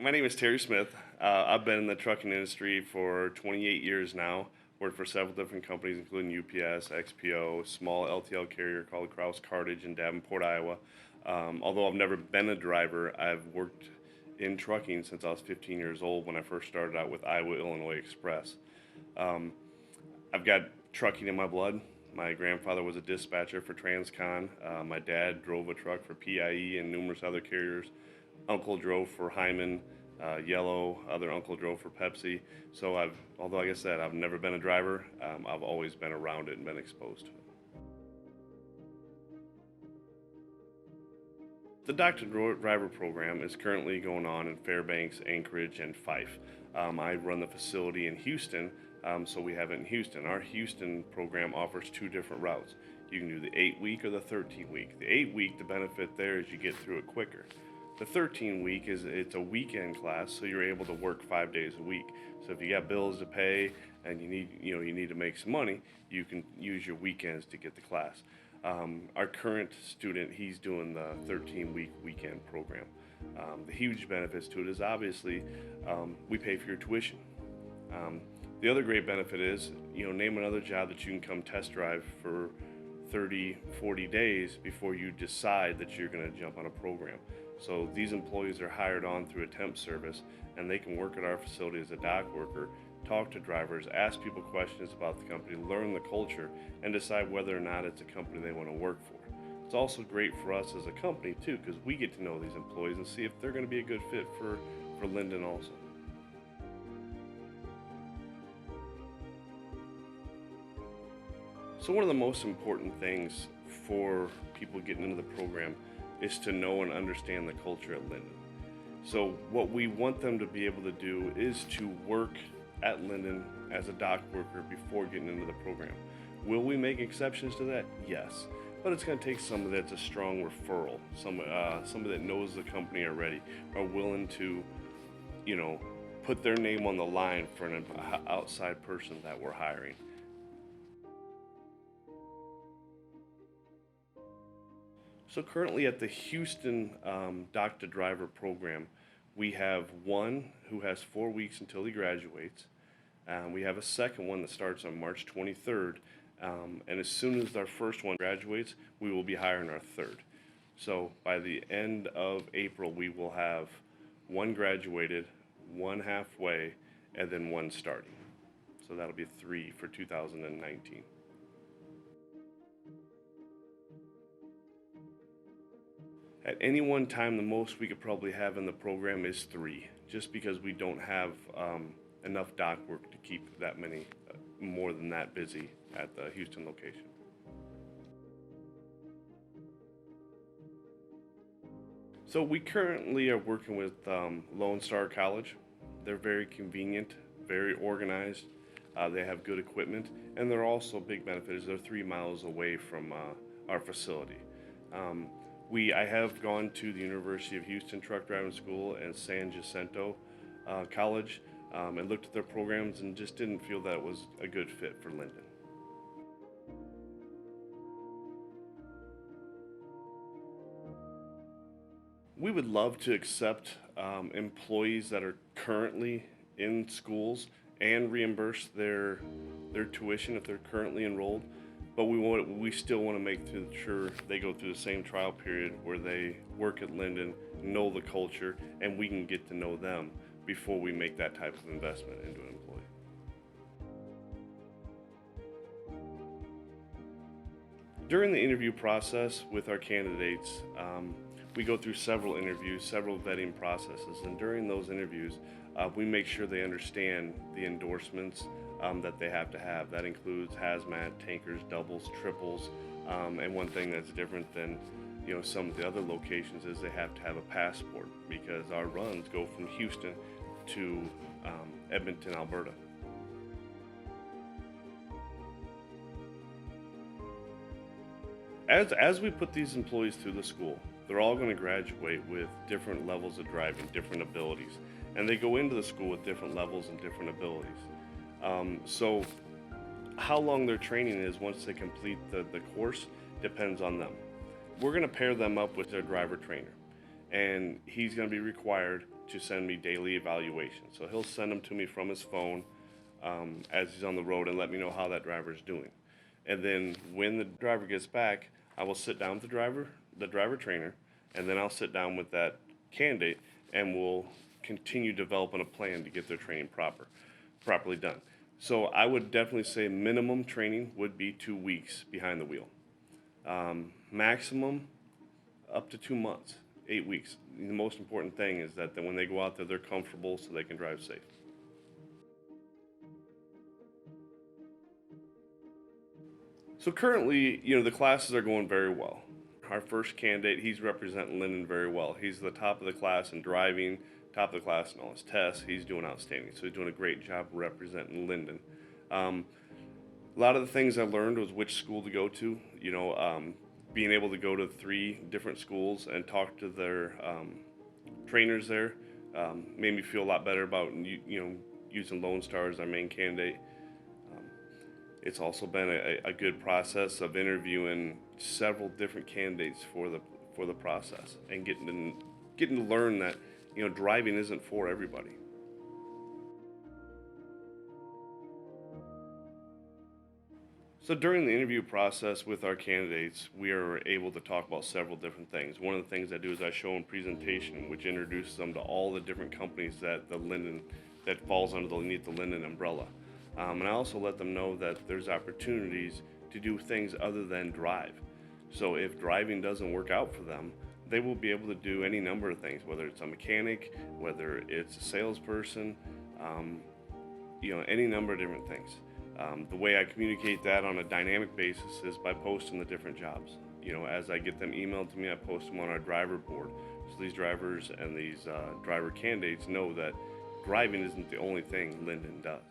My name is Terry Smith. I've been in the trucking industry for 28 years now. Worked for several different companies, including UPS, XPO, small LTL carrier called Kraus Cartage in Davenport, Iowa. Although I've never been a driver, I've worked in trucking since I was 15 years old when I first started out with Iowa Illinois Express. Um, I've got trucking in my blood. My grandfather was a dispatcher for Transcon. My dad drove a truck for PIE and numerous other carriers. Uncle drove for Hyman, Yellow. Other uncle drove for Pepsi. So although like I said, I've never been a driver. I've always been around it and been exposed to it. The Doctor Driver program is currently going on in Fairbanks, Anchorage, and Fife. I run the facility in Houston, so we have it in Houston. Our Houston program offers two different routes. You can do the 8-week or the 13-week. The 8-week, the benefit there is you get through it quicker. The 13-week it's a weekend class, so you're able to work 5 days a week. So if you got bills to pay and you need to make some money, you can use your weekends to get the class. Our current student, he's doing the 13-week weekend program. The huge benefits to it is obviously we pay for your tuition. Um, the other great benefit is, name another job that you can come test drive for 30, 40 days before you decide that you're going to jump on a program. So these employees are hired on through a temp service, and they can work at our facility as a dock worker, talk to drivers, ask people questions about the company, learn the culture, and decide whether or not it's a company they want to work for. It's also great for us as a company too, because we get to know these employees and see if they're going to be a good fit for Lynden also. So one of the most important things for people getting into the program is to know and understand the culture at Lynden. So what we want them to be able to do is to work at Lynden as a dock worker before getting into the program. Will we make exceptions to that? Yes. But it's going to take somebody that's a strong referral, somebody that knows the company already, are willing to, you know, put their name on the line for an outside person that we're hiring. So currently at the Houston Dock to Driver program, we have one who has 4 weeks until he graduates. We have a second one that starts on March 23rd. And as soon as our first one graduates, we will be hiring our third. So by the end of April, we will have one graduated, one halfway, and then one starting. So that'll be three for 2019. At any one time, the most we could probably have in the program is three, just because we don't have enough dock work to keep that many more than that busy at the Houston location. So we currently are working with Lone Star College. They're very convenient, very organized. They have good equipment, and they're also a big benefit is they're 3 miles away from our facility. Um, I have gone to the University of Houston Truck Driving School and San Jacinto College and looked at their programs and just didn't feel that it was a good fit for Lynden. We would love to accept employees that are currently in schools and reimburse their tuition if they're currently enrolled. But we still want to make sure they go through the same trial period where they work at Lynden, know the culture, and we can get to know them before we make that type of investment into an employee. During the interview process with our candidates, we go through several interviews, several vetting processes, and during those interviews, we make sure they understand the endorsements that they have to have. That includes hazmat, tankers, doubles, triples, and one thing that's different than some of the other locations is they have to have a passport because our runs go from Houston to Edmonton, Alberta. As we put these employees through the school, they're all going to graduate with different levels of driving, different abilities, and they go into the school with different levels and different abilities. So how long their training is once they complete the course depends on them. We're going to pair them up with their driver trainer, and he's going to be required to send me daily evaluations. So he'll send them to me from his phone as he's on the road and let me know how that driver is doing. And then when the driver gets back, I will sit down with the driver trainer, and then I'll sit down with that candidate, and we'll continue developing a plan to get their training properly done. So I would definitely say minimum training would be 2 weeks behind the wheel. Maximum up to 2 months, 8 weeks. The most important thing is that when they go out there, they're comfortable so they can drive safe. So currently, the classes are going very well. Our first candidate, he's representing Lynden very well. He's the top of the class in driving, top of the class in all his tests. He's doing outstanding. So he's doing a great job representing Lynden. A lot of the things I learned was which school to go to. Being able to go to 3 different schools and talk to their trainers there made me feel a lot better about using Lone Star as our main candidate. It's also been a good process of interviewing several different candidates for the process and getting to learn that driving isn't for everybody. So during the interview process with our candidates, we are able to talk about several different things. One of the things I do is I show them a presentation which introduces them to all the different companies that falls underneath the Lynden umbrella. And I also let them know that there's opportunities to do things other than drive. So if driving doesn't work out for them, they will be able to do any number of things, whether it's a mechanic, whether it's a salesperson, any number of different things. The way I communicate that on a dynamic basis is by posting the different jobs. As I get them emailed to me, I post them on our driver board. So these drivers and these driver candidates know that driving isn't the only thing Lynden does.